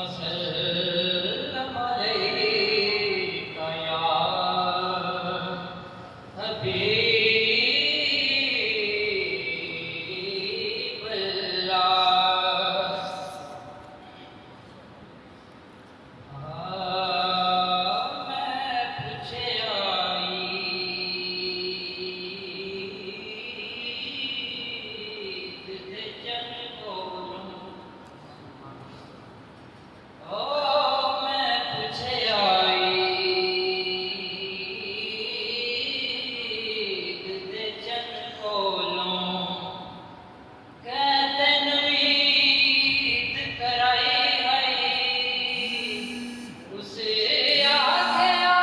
वसल्लम अलैका या हबीबल्लाह। मैं पूछे आई तुझे जन बोलूं, ओ मैं पूछे आई तुझे जन बोलूं, कहते नवीद कराई है उसे आखिया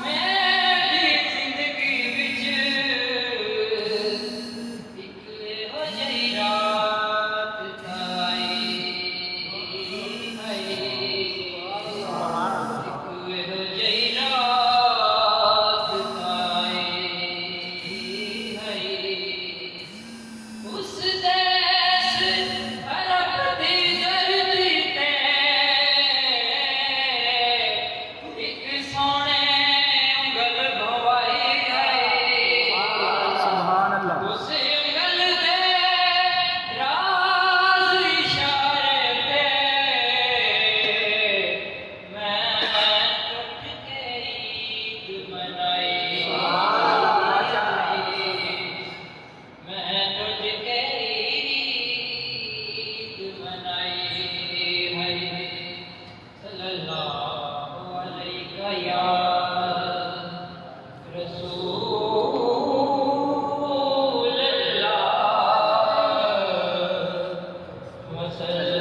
मेरी जिंदगी विच एक हो जई रात आई है, एक हो जई रात आई है। उस देश अरब दी धरती ते एक सोने उंगल भवाई है, उस उंगल दे राज इशारे पे मैं टुट के ईद मनाई, मैं तुझके ईद मनाई है। सल्लल्लाहु अलैका या रसूल अल्लाह वसल्लम।